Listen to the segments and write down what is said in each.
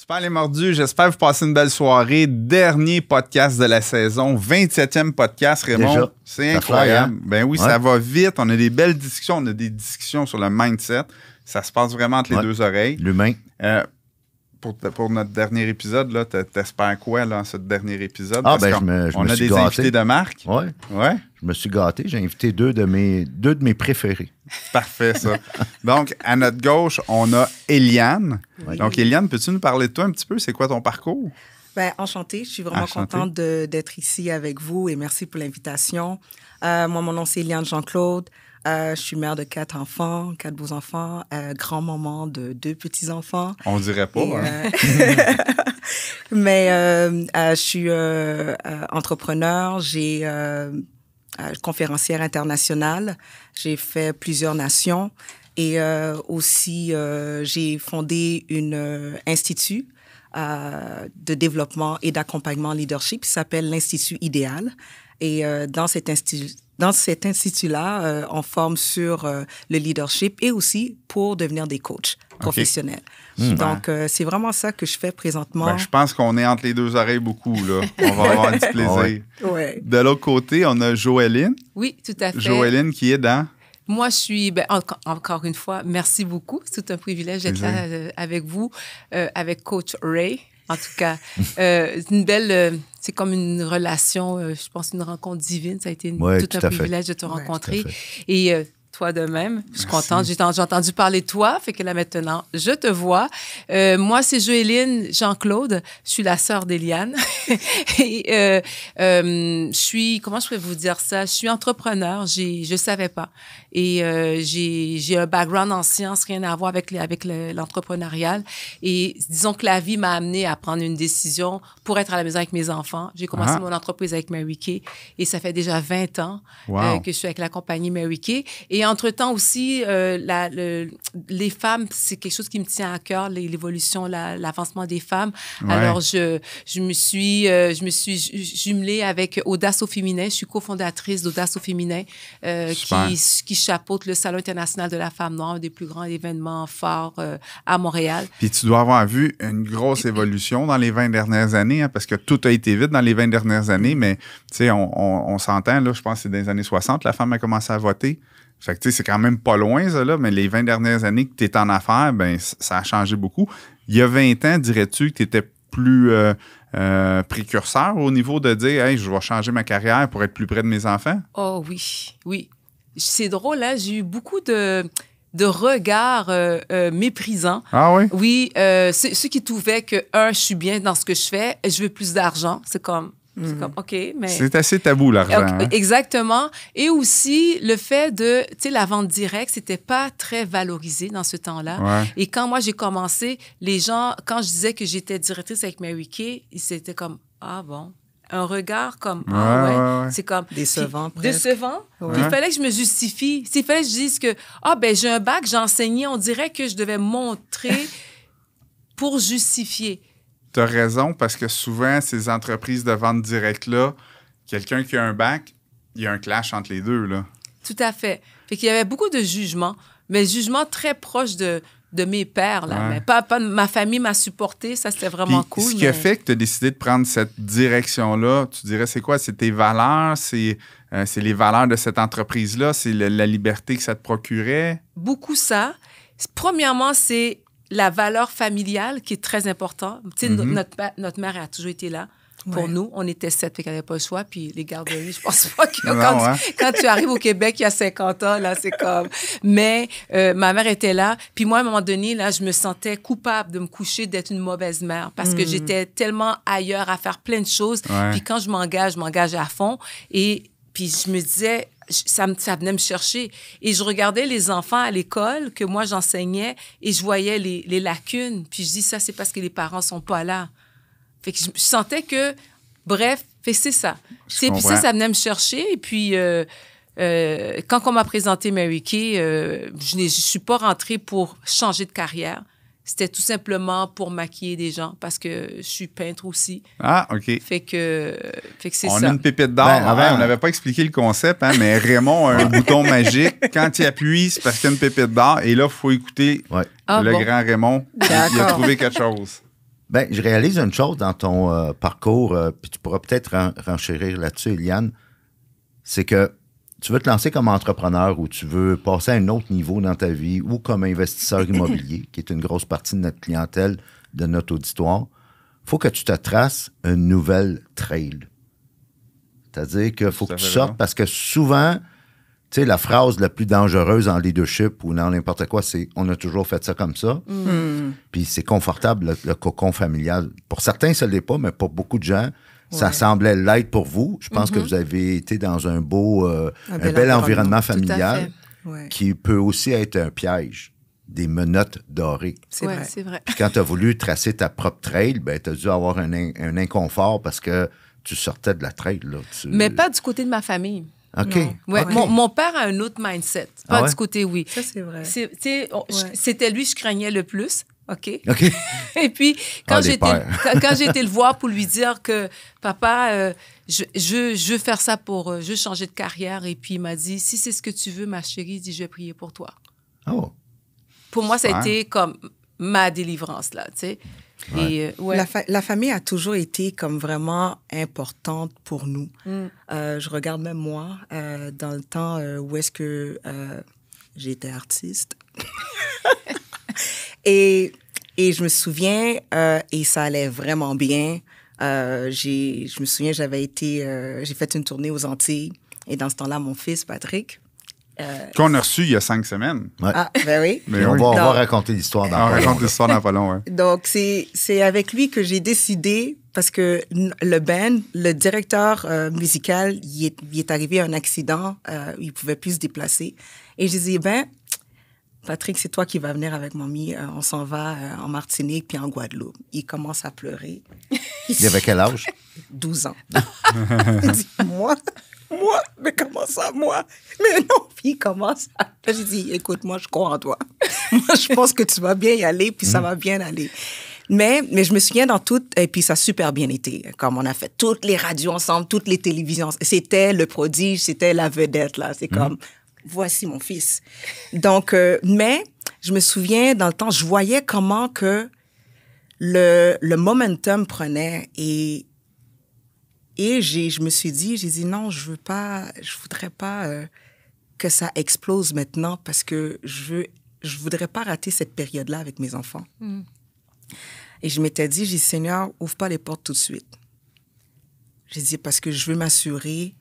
Super les mordus, j'espère que vous passez une belle soirée. Dernier podcast de la saison, 27e podcast, Raymond. Déjà? C'est incroyable. Ben oui, Ouais. ça va vite. On a des belles discussions. On a des discussions sur le mindset. Ça se passe vraiment entre les deux oreilles. L'humain. Pour notre dernier épisode, là, t'espères quoi là, en ce dernier épisode? Ah, Parce ben, qu'on a des invités de marque. Oui. Ouais. Je me suis gâté. J'ai invité deux de mes préférés. Parfait, ça. Donc, à notre gauche, on a Eliane. Oui. Donc, Eliane, peux-tu nous parler de toi un petit peu? C'est quoi ton parcours? Ben, enchantée. Je suis vraiment contente d'être ici avec vous et merci pour l'invitation. Moi, mon nom, c'est Eliane Jean-Claude. Je suis mère de 4 enfants, 4 beaux enfants, grand-maman de 2 petits-enfants. On dirait pas. Hein? Mais je suis entrepreneur, j'ai conférencière internationale, j'ai fait plusieurs nations et aussi j'ai fondé un institut de développement et d'accompagnement leadership qui s'appelle l'Institut Idéal. Et dans cet institut-là, on forme sur le leadership et aussi pour devenir des coachs professionnels. Donc, c'est vraiment ça que je fais présentement. Ben, je pense qu'on est entre les deux oreilles beaucoup, là. On va avoir du plaisir. Ouais. De l'autre côté, on a Joëline. Oui, tout à fait. Joëline qui est dans... Moi, je suis, encore une fois, merci beaucoup. C'est tout un privilège d'être là avec vous, avec Coach Ray. En tout cas, une belle, c'est comme une relation, je pense une rencontre divine. Ça a été tout un privilège de te rencontrer. Et toi de même, je suis contente. J'ai entendu parler de toi, fait que là maintenant, je te vois. Moi, c'est Joëline Jean-Claude. Je suis la sœur d'Eliane. Et je suis, comment je pourrais vous dire ça? Je suis entrepreneur. Je savais pas. Et j'ai un background en sciences, rien à voir avec l'entrepreneurial. Et disons que la vie m'a amenée à prendre une décision pour être à la maison avec mes enfants. J'ai commencé mon entreprise avec Mary Kay et ça fait déjà 20 ans que je suis avec la compagnie Mary Kay. Et entre-temps aussi, les femmes, c'est quelque chose qui me tient à cœur, l'évolution, l'avancement des femmes. Ouais. Alors, je me suis jumelée avec Audace au féminin. Je suis cofondatrice d'Audace au féminin qui chapeaute le Salon international de la femme noire, un des plus grands événements forts à Montréal. Puis tu dois avoir vu une grosse évolution dans les 20 dernières années, hein, parce que tout a été vite dans les 20 dernières années, mais tu sais, on s'entend, là, je pense que c'est dans les années 60, la femme a commencé à voter. Fait que tu sais, c'est quand même pas loin, ça, là, mais les 20 dernières années que tu es en affaires, ben ça a changé beaucoup. Il y a 20 ans, dirais-tu que tu étais plus précurseur au niveau de dire « Hey, je vais changer ma carrière pour être plus près de mes enfants ». Oh oui, oui. C'est drôle, hein? J'ai eu beaucoup de regards méprisants. Ah oui? Oui, ceux qui trouvaient que, je suis bien dans ce que je fais, je veux plus d'argent. C'est comme, OK, mais... C'est assez tabou, l'argent. Okay, hein? Exactement. Et aussi, le fait de, tu sais, la vente directe, c'était pas très valorisé dans ce temps-là. Ouais. Et quand moi, j'ai commencé, les gens, quand je disais que j'étais directrice avec Mary Kay, c'était comme, ah bon? Un regard comme, ouais. C'est comme... Décevant, presque. Décevant. Ouais. Il fallait que je me justifie. Il fallait que je dise que, j'ai un bac, j'ai enseigné. On dirait que je devais montrer pour justifier. Tu as raison, parce que souvent, ces entreprises de vente directe-là, quelqu'un qui a un bac, il y a un clash entre les deux, là. Tout à fait. Fait qu'il y avait beaucoup de jugements, mais jugements très proches de mes pères, là. Ouais. Mais pas ma famille m'a supporté, ça, c'était vraiment Puis, cool. Ce qui a fait que tu as décidé de prendre cette direction-là, tu dirais, c'est quoi? C'est tes valeurs? C'est les valeurs de cette entreprise-là? C'est la liberté que ça te procurait? Beaucoup ça. Premièrement, c'est la valeur familiale qui est très importante. Tu sais, notre mère a toujours été là. Pour nous, on était 7, fait qu'elle n'avait pas le choix. Puis les garderies, je pense pas que quand tu arrives au Québec il y a 50 ans, là, c'est comme... Mais ma mère était là. Puis moi, à un moment donné, là, je me sentais coupable de me coucher d'être une mauvaise mère parce que j'étais tellement ailleurs à faire plein de choses. Ouais. Puis quand je m'engage à fond. Et puis je me disais... Ça venait me chercher. Et je regardais les enfants à l'école que moi, j'enseignais et je voyais les lacunes. Puis je dis, ça, c'est parce que les parents sont pas là. Fait que je sentais que, bref, c'est ça. Puis ça venait me chercher. Et puis, quand on m'a présenté Mary Kay, je ne suis pas rentrée pour changer de carrière. C'était tout simplement pour maquiller des gens parce que je suis peintre aussi. Ah, OK. Fait que c'est ça. On a une pépite d'or. On n'avait pas expliqué le concept, hein, mais Raymond a un bouton magique. Quand il appuies, c'est parce qu'il y a une pépite d'or. Et là, il faut écouter le grand Raymond. Il a trouvé quelque chose. Bien, je réalise une chose dans ton parcours, puis tu pourras peut-être renchérir là-dessus, Eliane, c'est que tu veux te lancer comme entrepreneur ou tu veux passer à un autre niveau dans ta vie ou comme investisseur immobilier, qui est une grosse partie de notre clientèle, de notre auditoire, il faut que tu te traces une nouvelle trail. C'est-à-dire qu'il faut que tu sortes parce que souvent, tu sais, la phrase la plus dangereuse en leadership ou dans n'importe quoi, c'est « on a toujours fait ça comme ça ». Puis c'est confortable, le cocon familial. Pour certains, ça ne l'est pas, mais pour beaucoup de gens, ça semblait l'être pour vous. Je pense que vous avez été dans un bel environnement familial qui peut aussi être un piège, des menottes dorées. C'est vrai. C'est vrai. Puis quand tu as voulu tracer ta propre trail, ben, tu as dû avoir un inconfort parce que tu sortais de la trail. Là. Mais pas du côté de ma famille. OK. Ouais, okay. Mon père a un autre mindset. Pas du côté, oui. Ça, c'est vrai. C'était lui que je craignais le plus. OK? Et puis, quand j'ai été le voir pour lui dire que, papa, je veux faire ça je veux changer de carrière. Et puis, il m'a dit, si c'est ce que tu veux, ma chérie, je vais prier pour toi. Oh. Pour moi, ça a été comme ma délivrance, là, tu sais. Ouais. Et, la famille a toujours été comme vraiment importante pour nous. Je regarde même moi, dans le temps où est-ce que j'étais artiste. Et je me souviens, et ça allait vraiment bien. Je me souviens, j'ai fait une tournée aux Antilles. Et dans ce temps-là, mon fils, Patrick... qu'on a reçu il y a 5 semaines. Ouais. Ah, ben oui. Mais on va raconter l'histoire dans pas long. On raconte l'histoire dans pas long, oui. Donc, c'est avec lui que j'ai décidé, parce que le band, le directeur musical, il est arrivé à un accident, il ne pouvait plus se déplacer. Et j'ai dit, Patrick, c'est toi qui vas venir avec mamie. On s'en va en Martinique puis en Guadeloupe. Il commence à pleurer. Il avait quel âge? 12 ans. Il dit, moi? Mais comment ça, moi? Mais non, puis il commence à... J'ai dit, écoute, moi, je crois en toi. Moi, je pense que tu vas bien y aller, puis ça va bien aller. Mais je me souviens dans tout, et puis ça a super bien été. Comme on a fait toutes les radios ensemble, toutes les télévisions. C'était le prodige, c'était la vedette, là. C'est comme... Voici mon fils. Donc, mais je me souviens, dans le temps, je voyais comment que le momentum prenait et je me suis dit, j'ai dit non, je voudrais pas que ça explose maintenant parce que je voudrais pas rater cette période-là avec mes enfants. Et je m'étais dit, j'ai dit, Seigneur, ouvre pas les portes tout de suite. J'ai dit, parce que je veux m'assurer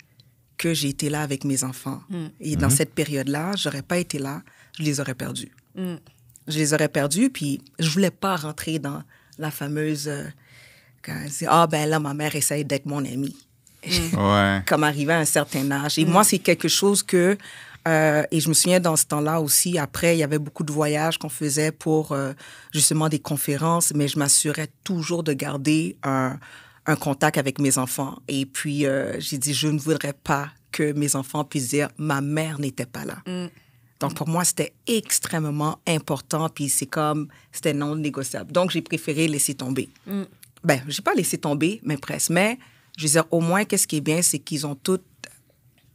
que j'ai été là avec mes enfants. Et dans cette période-là, j'aurais pas été là, je les aurais perdus. Je les aurais perdus, puis je voulais pas rentrer dans la fameuse... là, ma mère essaye d'être mon amie. Comme arrivé à un certain âge. Et moi, c'est quelque chose que... et je me souviens, dans ce temps-là aussi, après, il y avait beaucoup de voyages qu'on faisait pour justement des conférences, mais je m'assurais toujours de garder un contact avec mes enfants. Et puis, j'ai dit, je ne voudrais pas que mes enfants puissent dire, ma mère n'était pas là. Donc, pour moi, c'était extrêmement important, puis c'était non négociable. Donc, j'ai préféré laisser tomber. J'ai pas laissé tomber, mais presque. Mais, je veux dire, au moins, qu'est-ce qui est bien, c'est qu'ils ont toutes...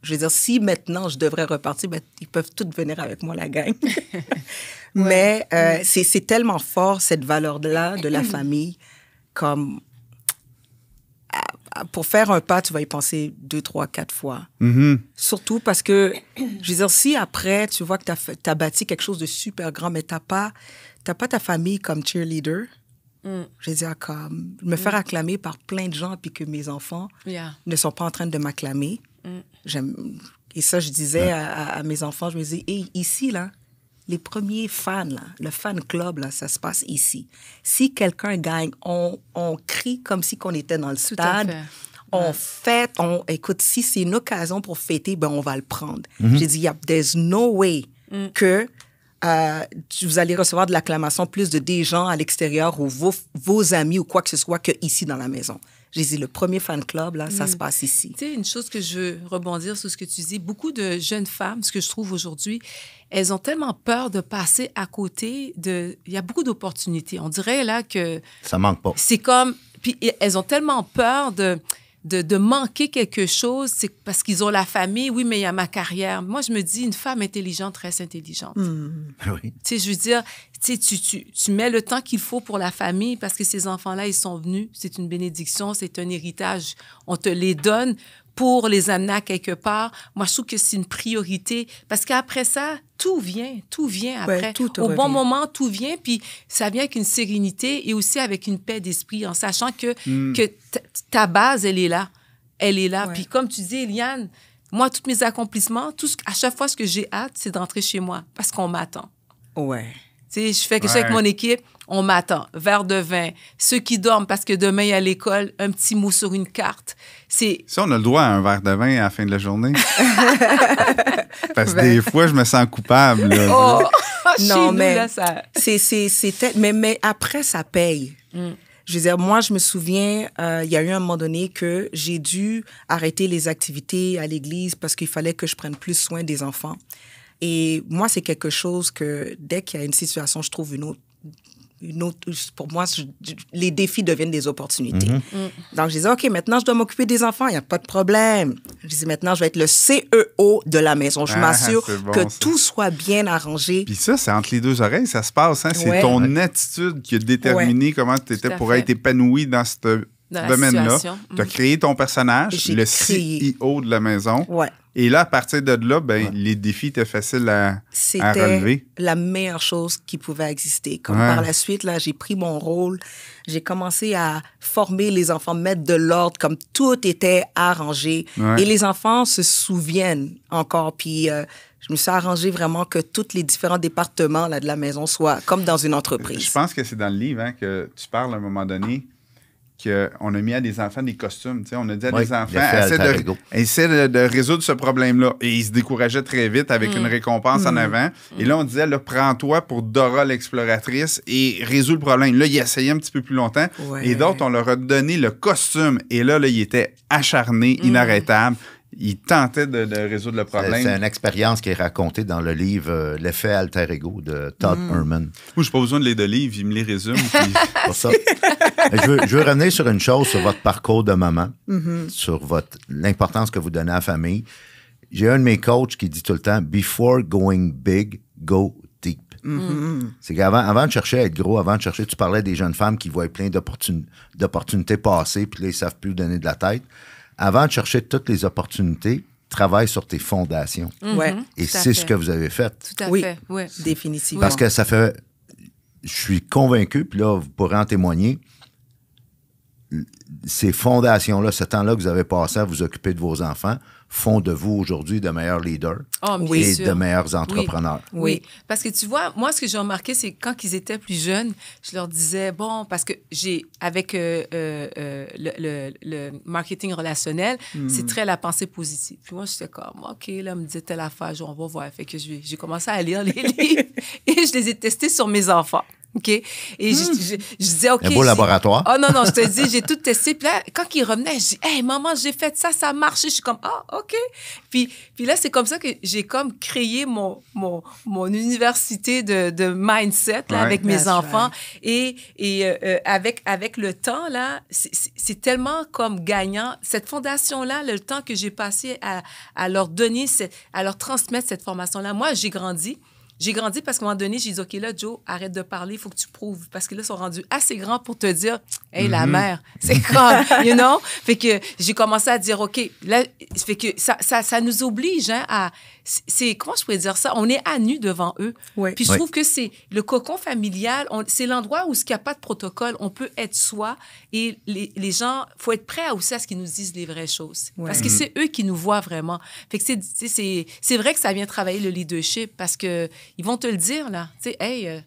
Je veux dire, si maintenant, je devrais repartir, ils peuvent toutes venir avec moi, la gang. Mais c'est tellement fort, cette valeur-là de la famille, comme... Pour faire un pas, tu vas y penser 2, 3, 4 fois. Surtout parce que, je veux dire, si après, tu vois que tu as bâti quelque chose de super grand, mais tu n'as pas ta famille comme cheerleader, je veux dire, comme me faire acclamer par plein de gens puis que mes enfants ne sont pas en train de m'acclamer. Et ça, je disais à mes enfants, je me disais, hey, ici, là, les premiers fans, là, le fan club, là, ça se passe ici. Si quelqu'un gagne, on crie comme si on était dans le stade. On fête. Écoute, si c'est une occasion pour fêter, on va le prendre. J'ai dit, there's no way que vous allez recevoir de l'acclamation plus de des gens à l'extérieur ou vos amis ou quoi que ce soit qu'ici dans la maison. J'ai dit, le premier fan club, là, ça se passe ici. Tu sais, une chose que je veux rebondir sur ce que tu dis, beaucoup de jeunes femmes, ce que je trouve aujourd'hui, elles ont tellement peur de passer à côté de... Il y a beaucoup d'opportunités. On dirait, là, que... Ça manque pas. C'est comme... Puis elles ont tellement peur de... de manquer quelque chose, c'est parce qu'ils ont la famille, oui, mais il y a ma carrière. Moi, je me dis, une femme intelligente reste intelligente. Oui. Tu sais, je veux dire, tu mets le temps qu'il faut pour la famille parce que ces enfants-là, ils sont venus. C'est une bénédiction, c'est un héritage. On te les donne pour les amener à quelque part. Moi, je trouve que c'est une priorité parce qu'après ça, tout vient après. Ouais, tout Au bon revient. moment, tout vient, puis ça vient avec une sérénité et aussi avec une paix d'esprit en sachant que ta base, elle est là. Elle est là. Ouais. Puis comme tu dis, Eliane, moi, tous mes accomplissements, à chaque fois, ce que j'ai hâte, c'est d'entrer chez moi parce qu'on m'attend. Ouais. Tu sais, je fais quelque chose avec mon équipe, on m'attend. Verre de vin. Ceux qui dorment parce que demain, il y a l'école, un petit mot sur une carte. Si on a le droit à un verre de vin à la fin de la journée. Parce que des fois, je me sens coupable. Là. Oh! Chez Non, nous, mais là, ça... mais après, ça paye. Je veux dire, moi, je me souviens, il y a eu un moment donné que j'ai dû arrêter les activités à l'église parce qu'il fallait que je prenne plus soin des enfants. Et moi, c'est quelque chose que dès qu'il y a une situation, je trouve une autre, pour moi, les défis deviennent des opportunités. Donc, je disais, OK, maintenant, je dois m'occuper des enfants, il n'y a pas de problème. Je disais, maintenant, je vais être le CEO de la maison. Je m'assure que tout soit bien arrangé. Puis ça, c'est entre les deux oreilles, ça se passe. Hein? C'est ton attitude qui a déterminé comment tu étais pour être épanoui dans ce domaine-là. Tu as créé ton personnage, le CEO de la maison. Ouais. Et là, à partir de là, les défis étaient faciles à relever. C'était la meilleure chose qui pouvait exister. Comme par la suite, là, j'ai pris mon rôle. J'ai commencé à former les enfants, mettre de l'ordre, comme tout était arrangé. Et les enfants se souviennent encore. Puis je me suis arrangé vraiment que tous les différents départements là, de la maison soient comme dans une entreprise. Je pense que c'est dans le livre que tu parles à un moment donné qu'on a mis à des enfants des costumes. T'sais. On a dit à des enfants, essaie de résoudre ce problème-là. Et ils se décourageaient très vite avec une récompense en avant. Et là, on disait, là, prends-toi pour Dora l'exploratrice et résous le problème. Là, ils essayaient un petit peu plus longtemps. Et d'autres, on leur a donné le costume. Et là, ils étaient acharnés, inarrêtables. Ils tentaient de résoudre le problème. C'est une expérience qui est racontée dans le livre L'effet alter ego de Todd Herman. Moi, j'ai pas besoin de lire de livres, il me les résume. Puis... Pour ça. Je veux revenir sur une chose, sur votre parcours de maman, sur l'importance que vous donnez à la famille. J'ai un de mes coachs qui dit tout le temps « Before going big, go deep ». C'est qu'avant de chercher à être gros, avant de chercher, tu parlais des jeunes femmes qui voient plein d'opportunités passer, puis là, ils ne savent plus donner de la tête. Avant de chercher toutes les opportunités, travaille sur tes fondations. Et c'est ce que vous avez fait. Tout à fait, oui. Définitivement. Parce que ça fait... Je suis convaincu, puis là, vous pourrez en témoigner, ces fondations-là, ce temps-là que vous avez passé à vous occuper de vos enfants, font de vous aujourd'hui de meilleurs leaders et de meilleurs entrepreneurs. Oui, parce que tu vois, moi, ce que j'ai remarqué, c'est que quand ils étaient plus jeunes, je leur disais, bon, parce que avec le marketing relationnel, c'est très la pensée positive. Puis moi, j'étais comme, OK, là, on me disait telle affaire, on va voir. Fait que j'ai commencé à lire les livres et je les ai testés sur mes enfants. OK? Et je disais, OK. Un beau laboratoire. Oh non, je te dis, j'ai tout testé. Puis là, quand ils revenaient, je dis, hey, maman, j'ai fait ça, ça a marché. Je suis comme, OK. Puis là, c'est comme ça que j'ai comme créé mon université de mindset là, avec mes enfants. Et avec le temps, là, c'est tellement comme gagnant. Cette fondation-là, le temps que j'ai passé à leur donner, à leur transmettre cette formation-là. Moi, j'ai grandi. J'ai grandi parce qu'à un moment donné, j'ai dit, OK, là, Joe, arrête de parler, il faut que tu prouves. Parce que là, ils sont rendus assez grands pour te dire, hey, la mère, c'est comme, you know? Fait que j'ai commencé à dire, OK, là, fait que ça nous oblige hein, à... comment je pourrais dire ça? On est à nu devant eux. Ouais. Puis je trouve que c'est le cocon familial, c'est l'endroit où il n'y a pas de protocole, on peut être soi et les gens, il faut être prêt aussi à ce qu'ils nous disent les vraies choses. Ouais. Parce que c'est eux qui nous voient vraiment. Fait que c'est vrai que ça vient travailler le leadership parce que ils vont te le dire, là. Tu sais, hey...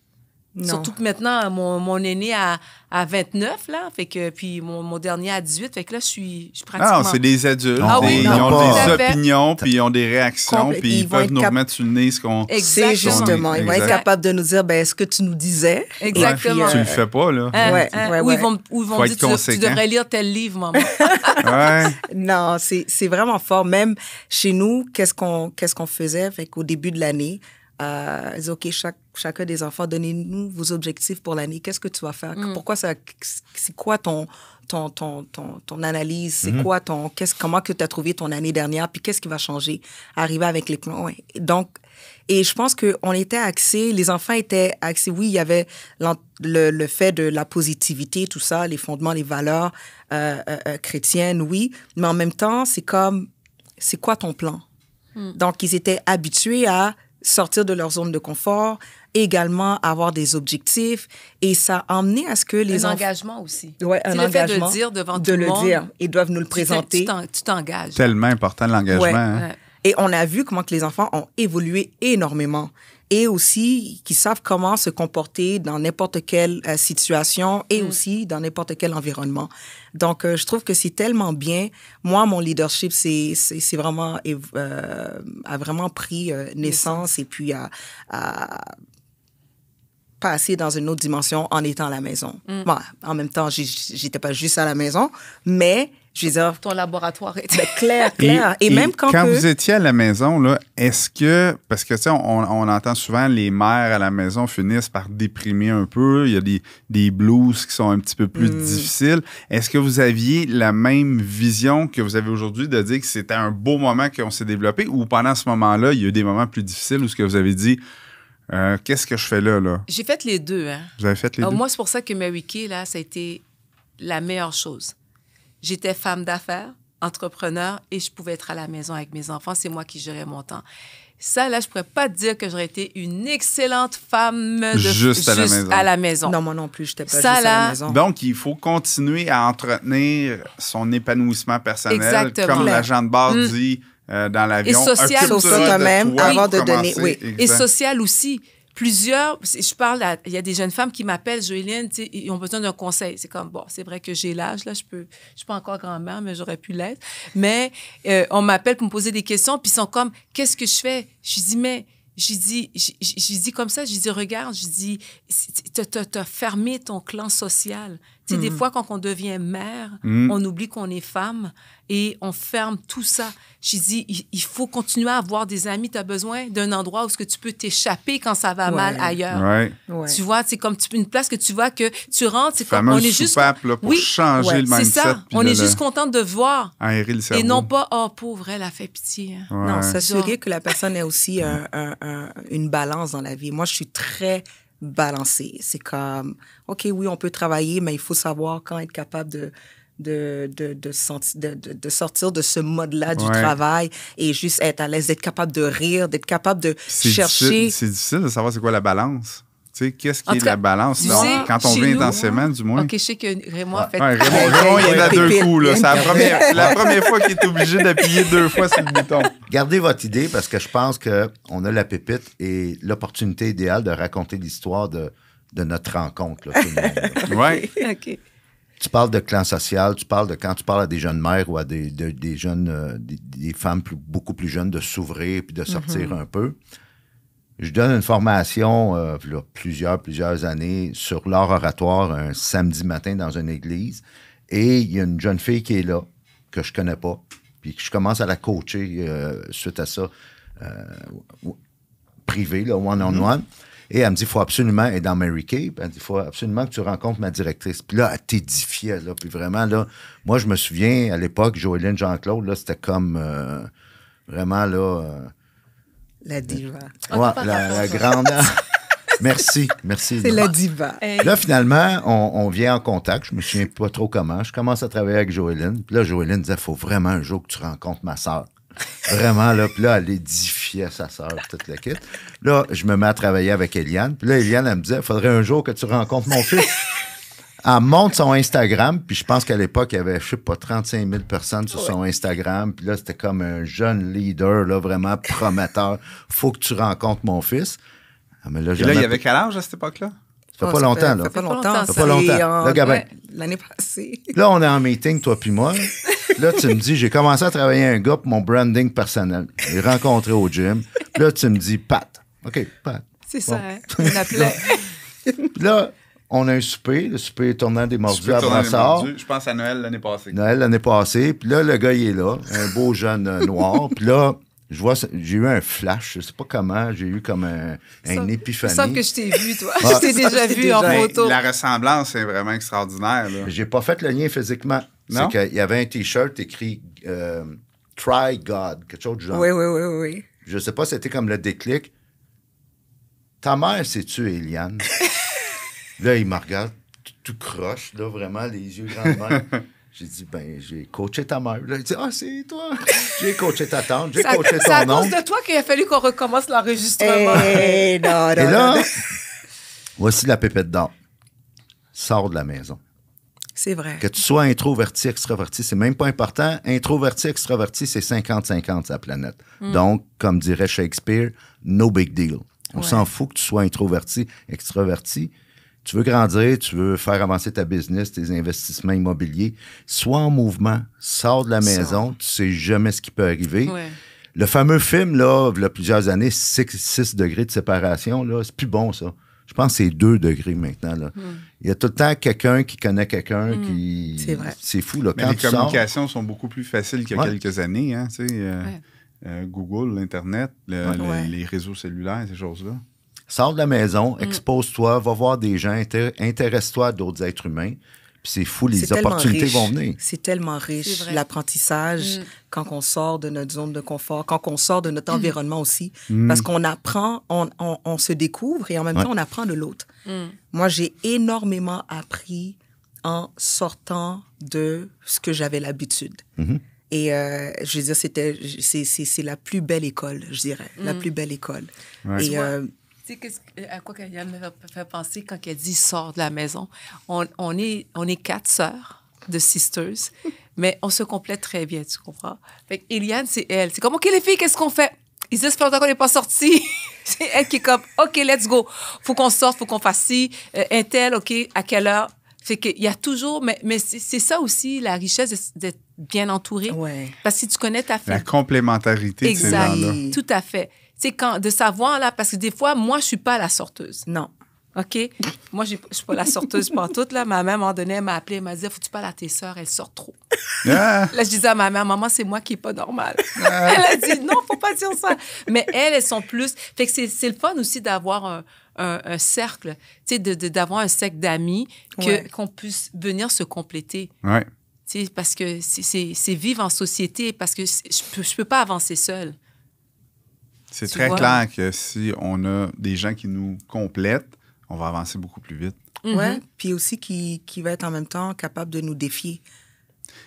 surtout que maintenant, mon aîné a 29, là, fait que, puis mon dernier a 18, fait que là, je suis pratiquement... Ah, c'est des adultes. Oui, ils ont des opinions, puis ils ont des réactions, puis ils peuvent nous remettre sur le nez ce qu'on... C'est justement, ils vont être capables de nous dire, ben, est-ce que tu nous disais? Exactement. Tu le fais pas, là. Ou ils vont me dire, tu devrais lire tel livre, maman. Non, c'est vraiment fort. Même chez nous, qu'est-ce qu'on faisait? Fait qu'au début de l'année, elle disait, OK, chacun des enfants, donnez-nous vos objectifs pour l'année. Qu'est-ce que tu vas faire? Pourquoi ça... C'est quoi ton analyse? C'est quoi comment que tu as trouvé ton année dernière? Puis qu'est-ce qui va changer? Arriver avec les plans. Ouais. Donc, et je pense qu'on était axés, les enfants étaient axés. Oui, il y avait le fait de la positivité, tout ça, les fondements, les valeurs chrétiennes, oui. Mais en même temps, c'est comme, c'est quoi ton plan? Donc, ils étaient habitués à sortir de leur zone de confort, également avoir des objectifs. Et ça a emmené à ce que les enfants... Un engagement aussi. Oui, un engagement. Le fait de le dire devant tout le monde. De le dire. Ils doivent nous le présenter. Tu t'engages. Tellement important, l'engagement. Ouais. Hein? Ouais. Et on a vu comment que les enfants ont évolué énormément. Et aussi, qu'ils savent comment se comporter dans n'importe quelle situation et aussi dans n'importe quel environnement. Donc, je trouve que c'est tellement bien. Moi, mon leadership, c'est vraiment... a vraiment pris naissance et puis a passer dans une autre dimension en étant à la maison. Bon, en même temps, j'étais pas juste à la maison, mais je veux dire... Ton laboratoire était... clair. Et même quand vous étiez à la maison, là, est-ce que... Parce que, tu sais, on entend souvent les mères à la maison finissent par déprimer un peu. Il y a des blues qui sont un petit peu plus difficiles. Est-ce que vous aviez la même vision que vous avez aujourd'hui de dire que c'était un beau moment qu'on s'est développé ou pendant ce moment-là, il y a eu des moments plus difficiles où ce que vous avez dit... qu'est-ce que je fais là? J'ai fait les deux. Hein. Vous avez fait les deux? Moi, c'est pour ça que Mary Kay, là, ça a été la meilleure chose. J'étais femme d'affaires, entrepreneur, et je pouvais être à la maison avec mes enfants. C'est moi qui gérais mon temps. Ça, là, je pourrais pas dire que j'aurais été une excellente femme juste à la maison. Non, moi non plus, je n'étais pas ça, juste là, à la maison. Donc, il faut continuer à entretenir son épanouissement personnel. Exactement. Comme l'agent de bord dit... dans l'avion. Et social. Sauve-toi toi-même avant de donner. Oui. Et social aussi. Plusieurs, je parle, il y a des jeunes femmes qui m'appellent, Joéline, ils ont besoin d'un conseil. C'est comme, bon, c'est vrai que j'ai l'âge, là, je suis pas encore grand-mère, mais j'aurais pu l'être. Mais on m'appelle pour me poser des questions, puis ils sont comme, qu'est-ce que je fais? Je dis comme ça, je dis, regarde, je dis, t'as fermé ton clan social. Tu sais, des fois, quand on devient mère, on oublie qu'on est femme et on ferme tout ça. Je dis, il faut continuer à avoir des amis. Tu as besoin d'un endroit où ce que tu peux t'échapper quand ça va mal ailleurs. Ouais. Tu vois, c'est comme une place que tu vois que tu rentres, c'est comme on est juste là, pour changer le mindset. C'est ça. On est juste contente de voir. Aérer le cerveau. Et non pas, oh, pauvre, elle a fait pitié. Hein. Ouais. Non, s'assurer que la personne ait aussi une balance dans la vie. Moi, je suis très balancée. C'est comme, OK, oui, on peut travailler, mais il faut savoir quand être capable de sortir de ce mode-là du travail et juste être à l'aise, d'être capable de rire, d'être capable de chercher. C'est difficile de savoir c'est quoi la balance. Tu sais, qu'est-ce qui est la balance? Quand on vit intensément, du moins. OK, je sais que Raymond a fait... Raymond, il est à deux coups. Là. C'est la première fois qu'il est obligé d'appuyer 2 fois sur le bouton. Gardez votre idée parce que je pense qu'on a la pépite et l'opportunité idéale de raconter l'histoire de notre rencontre. Là, tout le monde. Oui. OK. Tu parles de clan social, tu parles de quand tu parles à des jeunes mères ou à des jeunes, des femmes beaucoup plus jeunes de s'ouvrir puis de sortir un peu. Je donne une formation, là, plusieurs années, sur l'art oratoire un samedi matin dans une église. Et il y a une jeune fille qui est là, que je connais pas. Puis je commence à la coacher suite à ça, privé, là, one-on-one. Et elle me dit, il faut absolument, elle est dans Mary Kay, elle me dit, il faut absolument que tu rencontres ma directrice. Puis là, elle t'édifiait, là. Puis vraiment, là, moi, je me souviens, à l'époque, Joéline Jean-Claude, là, c'était comme, vraiment, là... la diva. Ouais, la grande... Merci. C'est la diva. Là, finalement, on vient en contact. Je me souviens pas trop comment. Je commence à travailler avec Joéline. Puis là, Joéline disait, il faut vraiment un jour que tu rencontres ma sœur. Vraiment, là. Puis là, elle édifiait sa sœur, toute la kit. Là, je me mets à travailler avec Eliane. Puis là, Eliane, elle me disait, il faudrait un jour que tu rencontres mon fils. Elle monte son Instagram, puis je pense qu'à l'époque, il y avait, je sais pas, 35 000 personnes sur son Instagram. Puis là, c'était comme un jeune leader, là, vraiment prometteur. Faut que tu rencontres mon fils. Ah, mais là, il y avait quel âge à cette époque-là? Ça fait pas longtemps, là. Ça fait longtemps. Ça fait pas longtemps. Là, Gabin. L'année passée. Là, on est en meeting, toi puis moi. Là, tu me dis, j'ai commencé à travailler un gars pour mon branding personnel. J'ai rencontré au gym. Là, tu me dis, Pat. OK, Pat. C'est ça, hein? On appelait. Là, on a un souper, le souper tournant des mordus à Brassard. Je pense à Noël l'année passée. Puis là, le gars, il est là, un beau jeune noir. Puis là, j'ai eu un flash, je sais pas comment, j'ai eu comme un épiphanie. Il semble que je t'ai vu, toi. Je t'ai déjà vu en photo. La ressemblance est vraiment extraordinaire. Là. J'ai pas fait le lien physiquement. Non? C'est qu'il y avait un T-shirt écrit Try God, quelque chose du genre. Oui. Je sais pas, c'était comme le déclic. Ta mère, c'est-tu Eliane? Là, il me regarde, tout croche, là, vraiment, les yeux grands. J'ai dit, j'ai coaché ta mère. Là, il dit, c'est toi. J'ai coaché ta tante, j'ai coaché ton oncle. C'est à cause de toi qu'il a fallu qu'on recommence l'enregistrement. Et là, voici la pépette d'or. Sors de la maison. C'est vrai. Que tu sois introverti, extraverti, c'est même pas important. Introverti, extraverti, c'est 50-50 sa planète. Donc, comme dirait Shakespeare, no big deal. On s'en fout que tu sois introverti, extraverti. Tu veux grandir, tu veux faire avancer ta business, tes investissements immobiliers. Sois en mouvement, sors de la maison, tu sais jamais ce qui peut arriver. Ouais. Le fameux film, là, il y a plusieurs années, 6 degrés de séparation, là, c'est plus bon, ça. Je pense que c'est 2 degrés maintenant. Là. Il y a tout le temps quelqu'un qui connaît quelqu'un qui... C'est vrai. C'est fou, là. Mais Quand les tu communications sont beaucoup plus faciles qu'il y a quelques années. Hein, tu sais, Ouais. Google, l'Internet, les réseaux cellulaires, ces choses-là. sors de la maison, expose-toi, va voir des gens, intéresse-toi à d'autres êtres humains. Puis c'est fou, les opportunités vont venir. C'est tellement riche, l'apprentissage, quand on sort de notre zone de confort, quand on sort de notre environnement aussi. Parce qu'on apprend, on se découvre et en même temps, on apprend de l'autre. Moi, j'ai énormément appris en sortant de ce que j'avais l'habitude. Et je veux dire, c'est la plus belle école, je dirais. La plus belle école. Ouais. Et, tu sais, à quoi Yann me fait penser quand elle dit « sort de la maison ». On est 4 sœurs de sisters, mais on se complète très bien, tu comprends? Fait qu'Eliane, c'est elle. C'est comme « OK, les filles, qu'est-ce qu'on fait? » Ils disent « Ça fait longtemps qu'on n'est pas sortis. » C'est elle qui est comme « OK, let's go. Faut qu'on sorte, faut qu'on fasse ci. Un tel, OK, à quelle heure? » Fait qu'il y a toujours... Mais c'est ça aussi, la richesse d'être bien entouré. Ouais. Parce que si tu connais ta famille... La complémentarité de ces gens-là. Tout à fait. C'est de savoir, là, parce que des fois, moi, je suis pas la sorteuse. non. OK? Moi, je suis pas la sorteuse pantoute, là. Ma mère, à un moment donné, elle m'a appelée, elle m'a dit, faut-tu parler à tes sœurs, elles sortent trop. Ah! Là, je disais à ma mère, maman, c'est moi qui est pas normale. Elle a dit, non, faut pas dire ça. Mais elles sont plus... Fait que c'est le fun aussi d'avoir un cercle, tu sais, d'avoir un cercle d'amis qu'on puisse venir se compléter. Ouais. Tu sais, parce que c'est vivre en société, parce que je peux pas avancer seule. C'est très clair que si on a des gens qui nous complètent, on va avancer beaucoup plus vite. Ouais. Puis aussi qui va être en même temps capable de nous défier.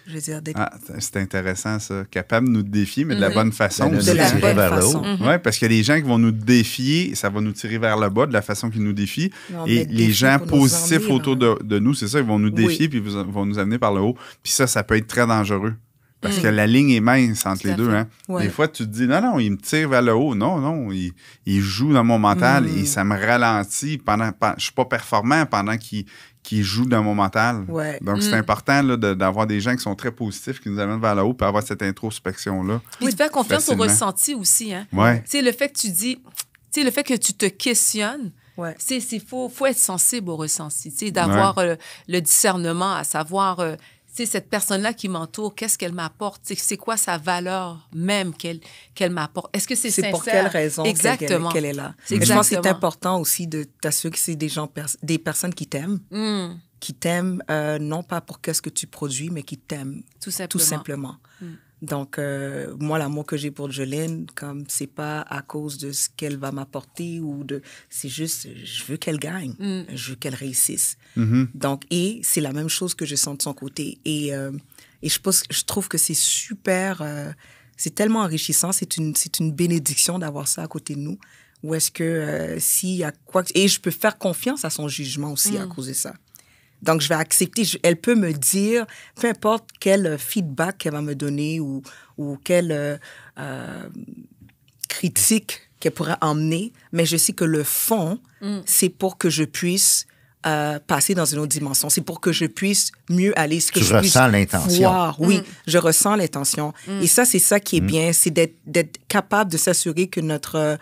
Je veux dire, Ah, c'est intéressant, ça. Capable de nous défier, mais de la bonne façon. De la tirer bonne vers le façon. haut. Oui, parce qu'il y a des gens qui vont nous défier, ça va nous tirer vers le bas de la façon qu'ils nous défient. Non, Et mais les défi gens pour nous positifs emmener, autour de nous, c'est ça, ils vont nous défier Oui. puis ils vont nous amener par le haut. Puis ça peut être très dangereux. Parce que la ligne est mince entre Tout à les deux. fait. Hein. Ouais. Des fois, tu te dis, non, il me tire vers le haut. Non, il joue dans mon mental et ça me ralentit. Je ne suis pas performant pendant qu'il joue dans mon mental. Ouais. Donc, c'est important là, d'avoir des gens qui sont très positifs, qui nous amènent vers le haut, puis avoir cette introspection-là. Puis de faire confiance au facilement. ressenti aussi. Hein? Ouais. Tu sais, le fait que tu dis... Tu sais, le fait que tu te questionnes, Ouais. faut être sensible au ressenti. Tu sais, d'avoir le discernement, à savoir... tu sais, cette personne-là qui m'entoure, qu'est-ce qu'elle m'apporte? C'est quoi sa valeur même qu'elle m'apporte? Est-ce que c'est sincère? pour quelle raison Exactement. qu'elle est là. C'est Mais je pense que c'est exactement. important aussi de t'assurer que c'est des personnes qui t'aiment. Qui t'aiment, non pas pour qu'est-ce que tu produis, mais qui t'aiment Tout tout simplement. simplement. Donc, moi, l'amour que j'ai pour Jolene, comme c'est pas à cause de ce qu'elle va m'apporter c'est juste, je veux qu'elle gagne, je veux qu'elle réussisse. Donc, et c'est la même chose que je sens de son côté. Et je trouve que c'est super, c'est tellement enrichissant, c'est une bénédiction d'avoir ça à côté de nous. Ou est-ce que s'il y a quoi... Et je peux faire confiance à son jugement aussi à cause de ça. Donc, je vais accepter. Elle peut me dire, peu importe quel feedback qu'elle va me donner ou quelle critique qu'elle pourrait emmener, mais je sais que le fond, c'est pour que je puisse passer dans une autre dimension. C'est pour que je puisse mieux aller. Tu ressens l'intention. Voir. Oui, je ressens l'intention. Et ça, c'est ça qui est bien, c'est d'être capable de s'assurer que notre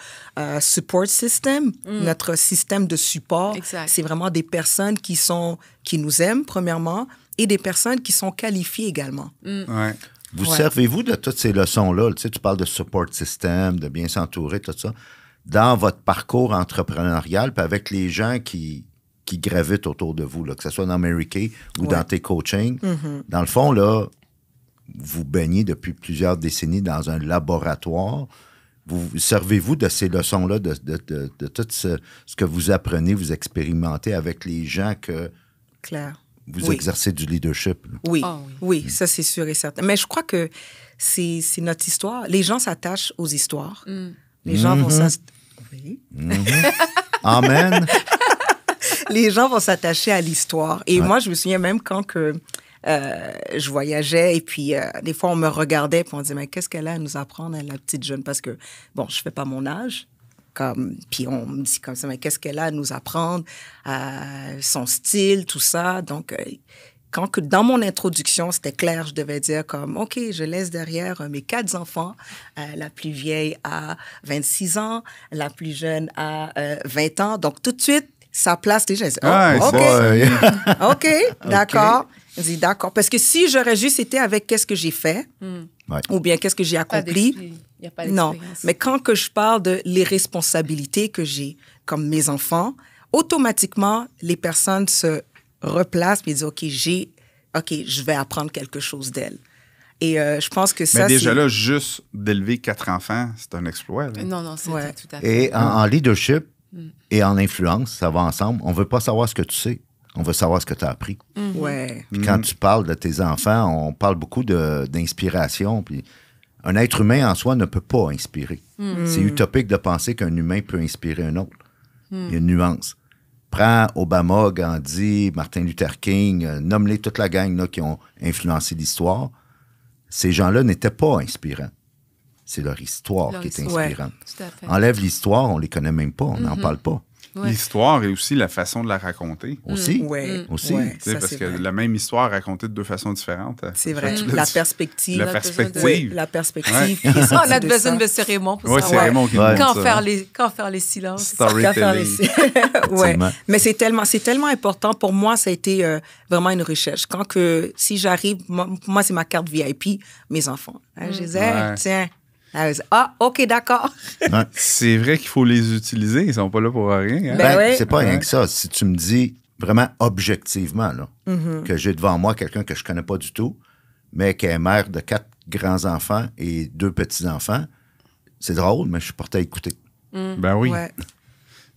support system, notre système de support, c'est vraiment des personnes qui nous aiment, premièrement, et des personnes qui sont qualifiées également. Ouais. Vous servez-vous de toutes ces leçons-là? Tu sais, tu parles de support system, de bien s'entourer, tout ça, dans votre parcours entrepreneurial, puis avec les gens qui gravitent autour de vous, là, que ce soit dans Mary Kay ou dans tes coachings. Dans le fond, là, vous baignez depuis plusieurs décennies dans un laboratoire. Vous servez-vous de ces leçons-là, de tout ce que vous apprenez, vous expérimentez avec les gens que vous exercez du leadership? Oui, oui, ça c'est sûr et certain. Mais je crois que c'est notre histoire. Les gens s'attachent aux histoires. Les gens vont Amen. Les gens vont s'attacher à l'histoire. Et moi, je me souviens même quand je voyageais et puis des fois, on me regardait puis on disait, mais qu'est-ce qu'elle a à nous apprendre, la petite jeune? Parce que, bon, je fais pas mon âge. Puis on me dit comme ça, mais qu'est-ce qu'elle a à nous apprendre? Son style, tout ça. Donc, dans mon introduction, c'était clair, je devais dire comme, OK, je laisse derrière mes 4 enfants. La plus vieille a 26 ans, la plus jeune a 20 ans. Donc, tout de suite, ça place déjà. OK, d'accord. Je dis d'accord. Parce que si j'aurais juste été avec qu'est-ce que j'ai fait, ou bien qu'est-ce que j'ai accompli, il n'y a pas non. Mais quand que je parle de les responsabilités que j'ai, comme mes enfants, automatiquement, les personnes se replacent et disent, OK, je vais apprendre quelque chose d'elle. Et je pense que ça, mais déjà là, juste d'élever 4 enfants, c'est un exploit. Là. Non, c'est tout à fait. Et en leadership et en influence, ça va ensemble. On ne veut pas savoir ce que tu sais. On veut savoir ce que tu as appris. Puis quand tu parles de tes enfants, on parle beaucoup d'inspiration. Puis un être humain en soi ne peut pas inspirer. C'est utopique de penser qu'un humain peut inspirer un autre. Il y a une nuance. Prends Obama, Gandhi, Martin Luther King, nomme-les toute la gang là, qui ont influencé l'histoire. Ces gens-là n'étaient pas inspirants. C'est leur histoire qui est inspirante. Tout à fait. Enlève l'histoire, on les connaît même pas, on n'en parle pas. L'histoire et aussi la façon de la raconter. Aussi. Aussi. Parce que la même histoire racontée de 2 façons différentes. C'est vrai. La perspective. La perspective. La perspective. On a besoin de M. Raymond pour savoir c'est Raymond qui quand faire les silences. Storytelling. Mais c'est tellement important. Pour moi, ça a été vraiment une recherche. Si j'arrive, moi, c'est ma carte VIP, mes enfants. Je disais, tiens. Ah, OK, d'accord. C'est vrai qu'il faut les utiliser. Ils ne sont pas là pour rien. Hein? C'est pas rien que ça. Si tu me dis vraiment objectivement là, que j'ai devant moi quelqu'un que je connais pas du tout, mais qui est mère de 4 grands-enfants et 2 petits-enfants, c'est drôle, mais je suis porté à écouter. Ben oui.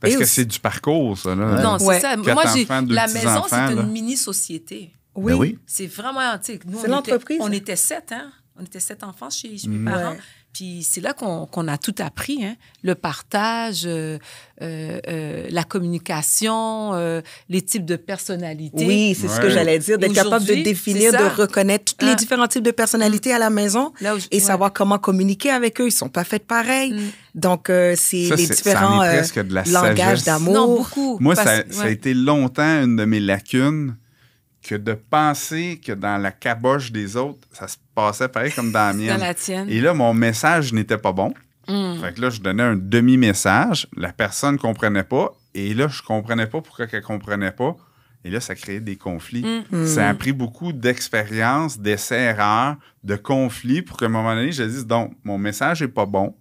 Parce que c'est du parcours, ça. Là. Non, c'est ça. Moi, la maison, c'est une là. mini-société. Oui. C'est vraiment... Nous, c'est l'entreprise. On était 7, hein? On était 7 enfants chez mes parents. Puis c'est là qu'on a tout appris, hein? Le partage, la communication, les types de personnalités. Oui, c'est ce que j'allais dire, d'être capable de définir, de reconnaître tous les différents types de personnalités à la maison et savoir comment communiquer avec eux. Ils sont pas faits pareil. Donc, c'est les différents langages d'amour. Non, beaucoup. Moi, ça a été longtemps une de mes lacunes que de penser que dans la caboche des autres, ça se passait pareil comme dans la mienne. Dans la tienne. Et là, mon message n'était pas bon. Fait que là, je donnais un demi-message. La personne ne comprenait pas. Et là, je ne comprenais pas pourquoi elle ne comprenait pas. Et là, ça créait des conflits. Ça a pris beaucoup d'expérience, d'essais-erreurs, de conflits pour qu'à un moment donné, je dise, donc, mon message n'est pas bon.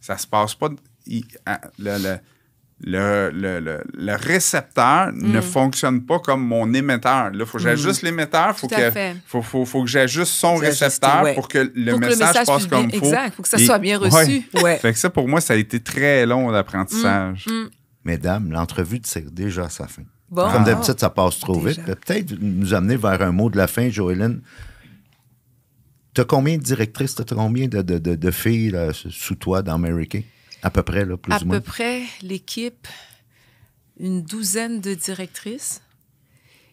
Ça se passe pas... Le récepteur ne fonctionne pas comme mon émetteur. Là, il faut que j'ajuste l'émetteur. Faut que j'ajuste son récepteur pour que le message passe comme il faut. Exact. Il faut que ça soit bien reçu. Fait que ça, pour moi, ça a été très long d'apprentissage. Mesdames, l'entrevue tire déjà à sa fin. Bon. Comme d'habitude, ça passe trop vite. Peut-être nous amener vers un mot de la fin, Joëline. Tu as combien de directrices, tu as combien de filles là, sous toi dans Mary Kay? À peu près, là, plus ou moins. À peu près, l'équipe, une 12aine de directrices.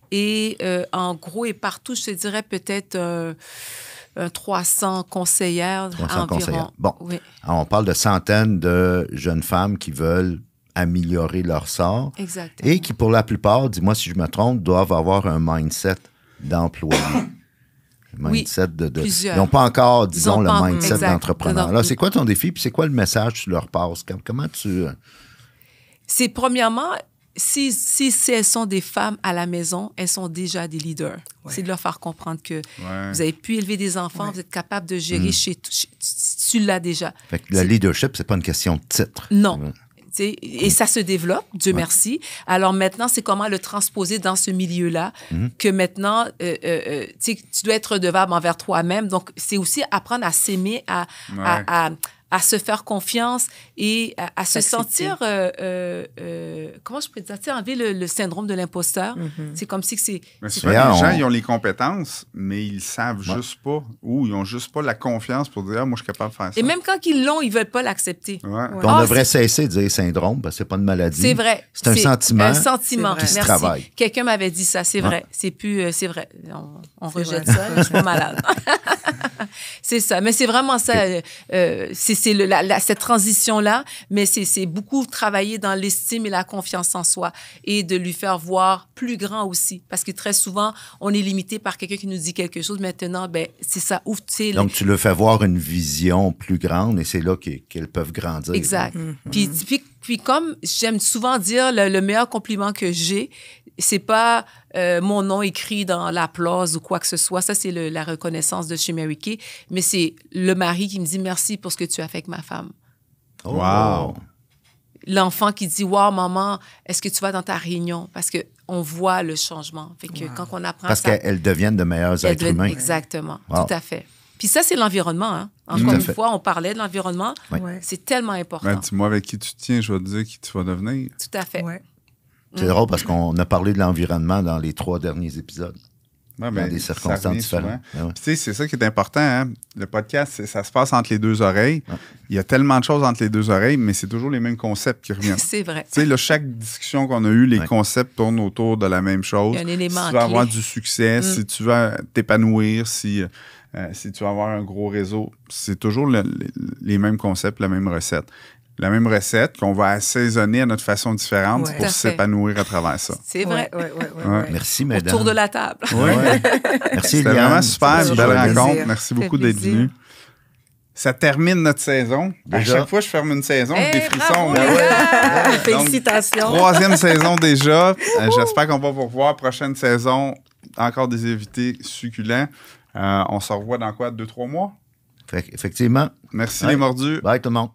Et en gros et partout, je te dirais peut-être 300 conseillères 300 environ. conseillères. Bon, alors, on parle de centaines de jeunes femmes qui veulent améliorer leur sort. Exactement. Et qui, pour la plupart, dis-moi si je me trompe, doivent avoir un mindset d'employé. Mindset ils n'ont pas encore, disons, le mindset d'entrepreneur. Alors, c'est quoi ton défi? Puis c'est quoi le message que tu leur passes? Comment tu... C'est premièrement si elles sont des femmes à la maison, elles sont déjà des leaders. Ouais. C'est de leur faire comprendre que vous avez pu élever des enfants, vous êtes capable de gérer tu l'as déjà. Fait que le leadership, c'est pas une question de titre. Non. Et ça se développe, Dieu merci. Alors maintenant, c'est comment le transposer dans ce milieu-là, que maintenant, tu dois être redevable envers toi-même. Donc, c'est aussi apprendre à s'aimer, à se faire confiance et à se sentir, comment je pourrais dire, enlever le syndrome de l'imposteur. C'est comme si que c'est... Mais souvent, les gens, ils ont les compétences, mais ils savent juste pas, ou ils ont juste pas la confiance pour dire, moi, je suis capable de faire ça. Et même quand ils l'ont, ils veulent pas l'accepter. On devrait cesser de dire syndrome, parce que c'est pas une maladie. C'est vrai. C'est un sentiment. Un sentiment. Qui se travaille. Quelqu'un m'avait dit ça, c'est vrai. C'est plus, c'est vrai. On rejette ça, je suis pas malade. C'est ça. Mais c'est vraiment ça. C'est cette transition-là, mais c'est beaucoup travailler dans l'estime et la confiance en soi et de lui faire voir plus grand aussi. Parce que très souvent, on est limité par quelqu'un qui nous dit quelque chose. Maintenant, ben, c'est ça. Donc, tu leur fais voir une vision plus grande et c'est là qu'elles peuvent grandir. Exact. Puis comme j'aime souvent dire, le meilleur compliment que j'ai, c'est pas mon nom écrit dans l'applause ou quoi que ce soit. Ça, c'est la reconnaissance de chez Mary Kay. Mais c'est le mari qui me dit merci pour ce que tu as fait avec ma femme. Oh. Wow! L'enfant qui dit, wow, maman, est-ce que tu vas dans ta réunion? Parce qu'on voit le changement. Fait que quand on apprend Parce qu'elles deviennent de meilleurs êtres humains. Exactement. Tout à fait. Puis ça, c'est l'environnement. Hein? Encore une fois, on parlait de l'environnement. C'est tellement important. Ben, dis-moi avec qui tu te tiens, je vais te dire qui tu vas devenir. Tout à fait. C'est drôle parce qu'on a parlé de l'environnement dans les 3 derniers épisodes. Ouais, dans des circonstances différentes. Tu sais, c'est ça qui est important. Hein? Le podcast, ça se passe entre les 2 oreilles. Il y a tellement de choses entre les 2 oreilles, mais c'est toujours les mêmes concepts qui reviennent. C'est vrai. Tu sais, là, chaque discussion qu'on a eue, les concepts tournent autour de la même chose. Il y a un élément si tu veux avoir du succès, si tu veux t'épanouir, si tu veux avoir un gros réseau, c'est toujours les mêmes concepts, la même recette. La même recette qu'on va assaisonner à notre façon différente pour s'épanouir à travers ça. C'est vrai. Merci, mesdames. Autour de la table. Merci, C'était vraiment super, une belle rencontre. Merci beaucoup d'être venu. Ça termine notre saison. Déjà? À chaque fois, je ferme une saison, j'ai des frissons. Félicitations. 3e saison déjà. J'espère qu'on va vous revoir. Prochaine saison, encore des invités succulents. On se revoit dans quoi, 2-3 mois? Effectivement. Merci les mordus. Bye tout le monde.